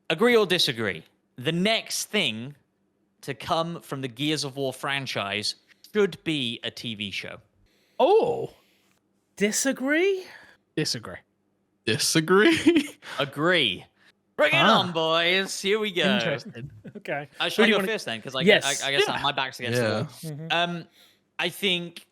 Agree or disagree? The next thing to come from the Gears of War franchise should be a TV show. Oh, Disagree? disagree. Disagree. Agree. Bring it Ah. on, boys. Here we go. Interesting. Okay. Should I Who do you go wanna- first then? Because Yes. I guess Yeah. my back's against Yeah. the wall. Mhm. I think,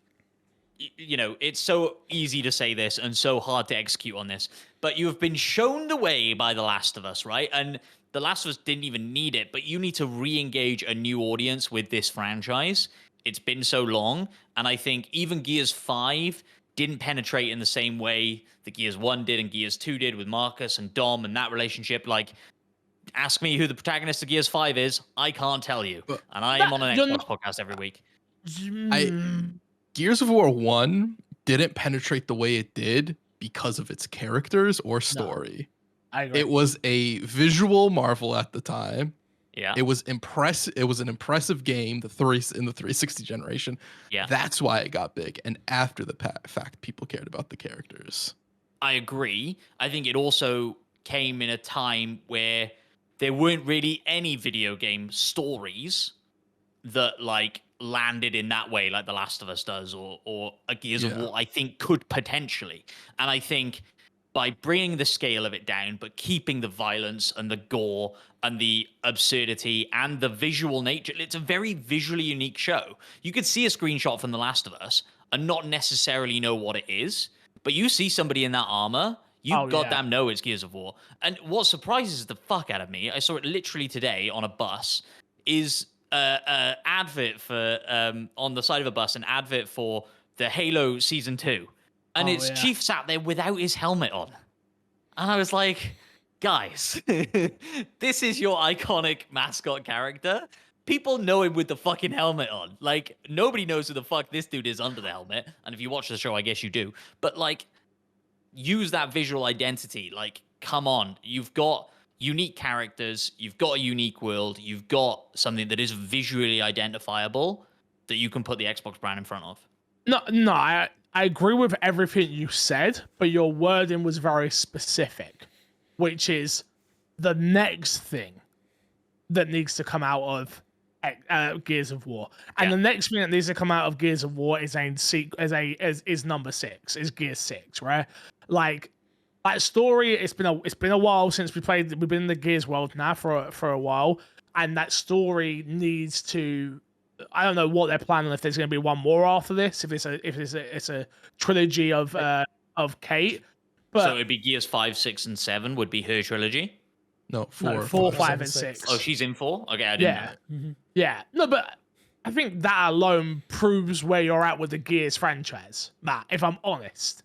it's so easy to say this and so hard to execute on this, but you have been shown the way by The Last of Us, right? And The Last of Us didn't even need it, but you need to re-engage a new audience with this franchise. It's been so long, and I think even Gears 5 didn't penetrate in the same way that Gears 1 did and Gears 2 did with Marcus and Dom and that relationship. Like, ask me who the protagonist of Gears 5 is, I can't tell you. But And I am on an you're Xbox not- podcast every week. Gears of War 1 didn't penetrate the way it did because of its characters or story. I agree. It was a visual marvel at the time. Yeah. It was impressive. It was an impressive game. In the 360 generation. Yeah. That's why it got big. And after the fact, people cared about the characters. I agree. I think it also came in a time where there weren't really any video game stories that landed in that way, like The Last of Us does, or a Gears of Yeah. War, I think could potentially. And I think by bringing the scale of it down, but keeping the violence and the gore and the absurdity and the visual nature, it's a very visually unique show. You could see a screenshot from The Last of Us and not necessarily know what it is, but you see somebody in that armor, you Oh, yeah. goddamn know it's Gears of War. And what surprises the fuck out of me, I saw it literally today on a bus, is advert for on the side of a bus, an advert for the Halo Season 2. And Oh, it's yeah. Chief sat there without his helmet on. And I was like, guys, this is your iconic mascot character. People know him with the fucking helmet on. Like, nobody knows who the fuck this dude is under the helmet. And if you watch the show, I guess you do. But, use that visual identity. Come on. You've got unique characters. You've got a unique world. You've got something that is visually identifiable that you can put the Xbox brand in front of. No, I agree with everything you said, but your wording was very specific, which is the next thing that needs to come out of Gears of War, and Yeah. the next thing that needs to come out of Gears of War is is number 6, is Gear 6, right? Like that story. It's been a while since we've been in the Gears world now for a while, and that story needs to. I don't know what they're planning. If there's going to be one more after this, if it's a trilogy of Kate, but So it'd be Gears 5, 6, and 7 would be her trilogy. No, no, 4, 4, 5. 5, and 6. 6. Oh, she's in 4? Okay, I didn't Yeah. know. Yeah, no, but I think that alone proves where you're at with the Gears franchise. Matt, if I'm honest,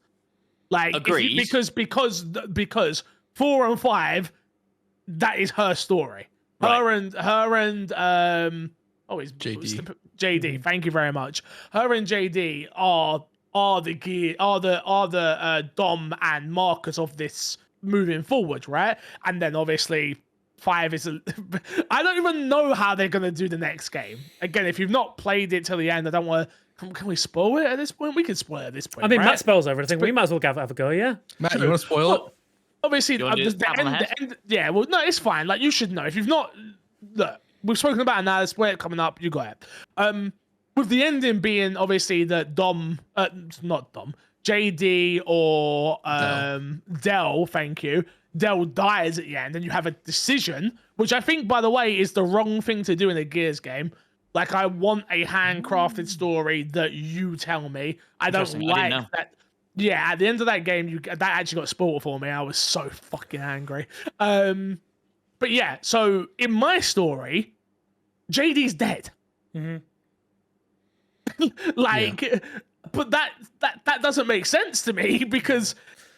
like if you- Agreed. because 4 and 5, that is her story. Her and it's JD. JD. Thank you very much. Her and JD are the Dom and Marcus of this moving forward, right? And then obviously 5 is I don't even know how they're gonna do the next game. Again, if you've not played it till the end, I don't want to. Can we spoil it at this point? We can spoil it at this point. I mean, right? Matt spells everything. We might as well have a go, yeah? Matt, you want to spoil it? Well, obviously, You wanna do this the tap on the end, head? the end. Yeah, well, no, it's fine. Like you should know. If you've not, look, we've spoken about it now. It's where it coming up. You got it. With the ending being obviously that not Dom, JD or Dell. Thank you. Dell dies at the end, and you have a decision, which I think, by the way, is the wrong thing to do in a Gears game. Like, I want a handcrafted story that you tell me. I don't Interesting, I didn't like know. that. Yeah, at the end of that game, that actually got spoiled for me. I was so fucking angry. But yeah, so in my story, JD's dead. But that doesn't make sense to me because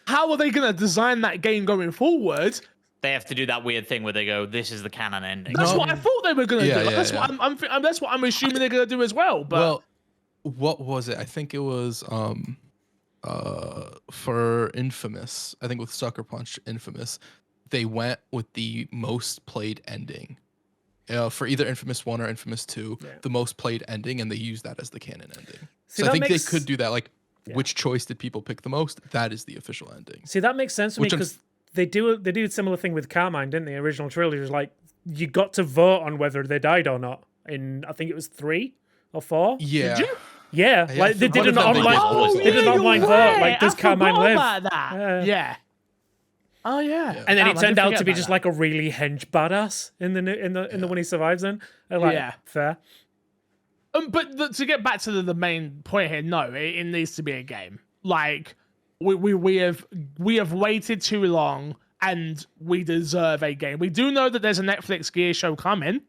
how are they going to design that game going forward? They have to do that weird thing where they go, "This is the canon ending." That's No. what I thought they were going to Yeah, do. yeah, That's yeah. what that's what I'm assuming they're going to do as well. But Well, what was it? I think it was for Infamous. I think with Sucker Punch Infamous, they went with the most played ending. For either Infamous 1 or Infamous 2, the most played ending, and they used that as the canon ending. See, So I that think makes- they could do that. Like, Yeah. which choice did people pick the most? That is the official ending. See, that makes sense to me Which because they do a similar thing with Carmine, didn't they? Original trilogy was like you got to vote on whether they died or not. In I think it was 3 or 4. Yeah. you? Yeah, I like they think did one an of them they online. did always They did an you're online vote. right. Like, does I Carmine forgot live? about that. Yeah. Oh yeah. Yeah. And then Damn, it I turned did out forget to be about just that. like a really hench badass in the one he survives in. And like, Yeah. fair. But to get back to the main point here, no, it needs to be a game. Like we have waited too long, and we deserve a game. We do know that there's a Netflix Gear show coming.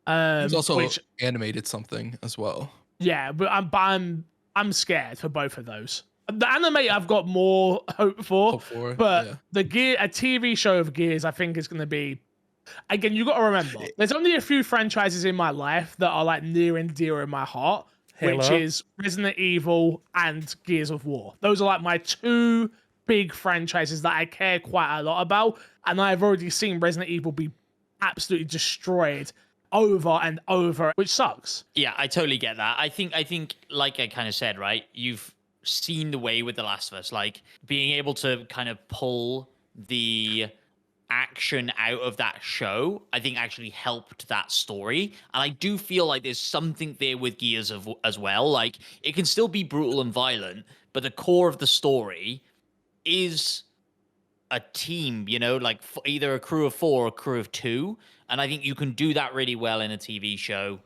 There's also which animated something as well. yeah, but I'm scared for both of those. The anime I've got more hope for, Hope for, but yeah. a TV show of Gears, I think is going to be. Again, you got to remember, there's only a few franchises in my life that are like near and dear in my heart, which Halo. is Resident Evil and Gears of War. Those are like my 2 big franchises that I care quite a lot about, and I've already seen Resident Evil be absolutely destroyed over and over, which sucks. Yeah, I totally get that. I think like I kind of said, right? You've seen the way with The Last of Us, like being able to kind of pull the action out of that show, I think actually helped that story. And I do feel like there's something there with Gears of as well. Like it can still be brutal and violent, but the core of the story is a team, you know, like either a crew of 4 or a crew of 2. And I think you can do that really well in a TV show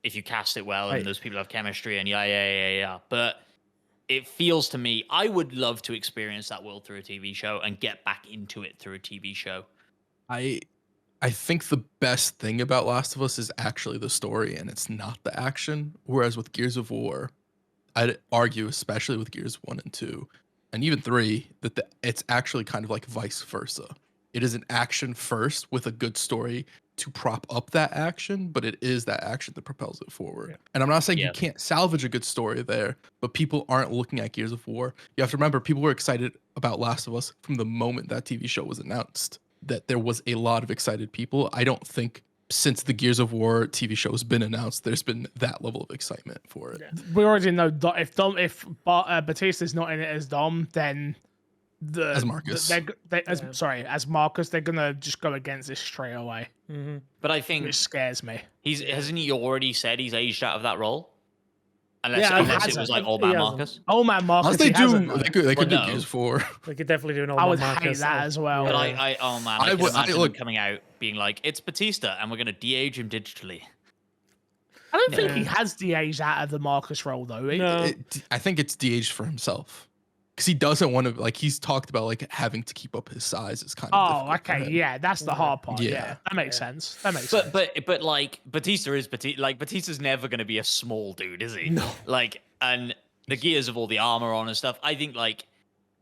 if you cast it well and Right. those people have chemistry and yeah. But it feels to me, I would love to experience that world through a TV show and get back into it through a TV show. I think the best thing about Last of Us is actually the story and it's not the action. Whereas with Gears of War, I'd argue, especially with Gears 1 and 2, and even 3, that it's actually kind of like vice versa. It is an action first with a good story to prop up that action, but it is that action that propels it forward. Yeah. And I'm not saying Yeah. you can't salvage a good story there, but people aren't looking at Gears of War. You have to remember, people were excited about Last of Us from the moment that TV show was announced, that there was a lot of excited people. I don't think since the Gears of War TV show has been announced, there's been that level of excitement for it. Yeah. We already know if Batista's not in it as Dom, then As Marcus. As Marcus, they're gonna just go against this straight away, Mhm. But I think which scares me. hasn't he already said he's aged out of that role? Unless, Yeah, unless it hasn't. was like old He man hasn't. Marcus. Oh man, Marcus, Unless they he hasn't, do, though. they could Well, do no. Gears 4. They could definitely do an old I would Marcus. hate that as well. But oh man, I I can would- imagine look- them coming out being like, it's Batista and we're gonna de-age him digitally. I don't think he Yeah. has de-aged out of the Marcus role though. No. I think it's de-aged for himself. Because he doesn't want to, like, he's talked about, like, having to keep up his size is kind of Oh, difficult for okay, him. yeah, that's the hard part. Yeah, Yeah. that makes sense. That makes sense. But like Batista is Batista. Like Batista's never gonna be a small dude, is he? No. Like, and the gears of all the armor on and stuff. I think like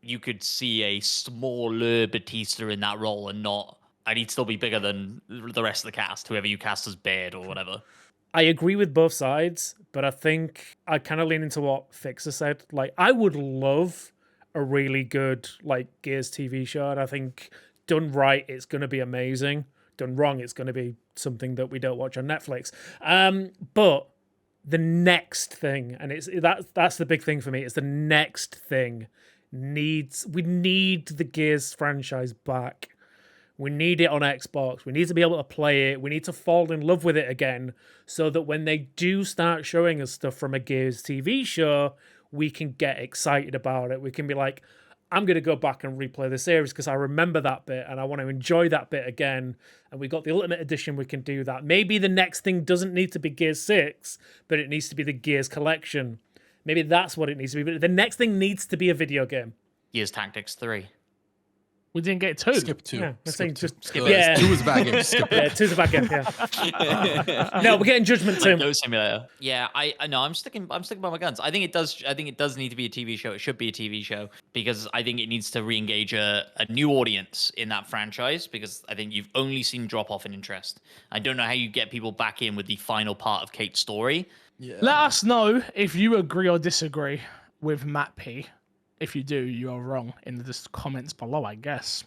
you could see a smaller Batista in that role and not. And he'd still be bigger than the rest of the cast, whoever you cast as Baird or whatever. I agree with both sides, but I think I kind of lean into what Fixer said. Like, I would love a really good like Gears TV show, and I think done right, it's going to be amazing. Done wrong, it's going to be something that we don't watch on Netflix. But the next thing, and that's the big thing for me, is the next thing we need the Gears franchise back. We need it on Xbox. We need to be able to play it. We need to fall in love with it again so that when they do start showing us stuff from a Gears TV show, we can get excited about it. We can be like, I'm going to go back and replay the series because I remember that bit and I want to enjoy that bit again. And we got the Ultimate Edition, we can do that. Maybe the next thing doesn't need to be Gears 6, but it needs to be the Gears collection. Maybe that's what it needs to be. But the next thing needs to be a video game. Gears Tactics 3. we didn't get 2. Skip 2. Yeah, I'm saying Skip just 2. skip it. Yeah. 2 was a bad game. Skip Yeah, it. 2's a bad game, yeah. No, we're getting Judgment Like 2. Goat Simulator. Yeah, I know. I'm sticking by my guns. I think it does. I think it does need to be a TV show. It should be a TV show because I think it needs to re-engage a new audience in that franchise. Because I think you've only seen drop off in interest. I don't know how you get people back in with the final part of Kate's story. Yeah. Let us know if you agree or disagree with Matt P. If you do, you are wrong in the comments below, I guess.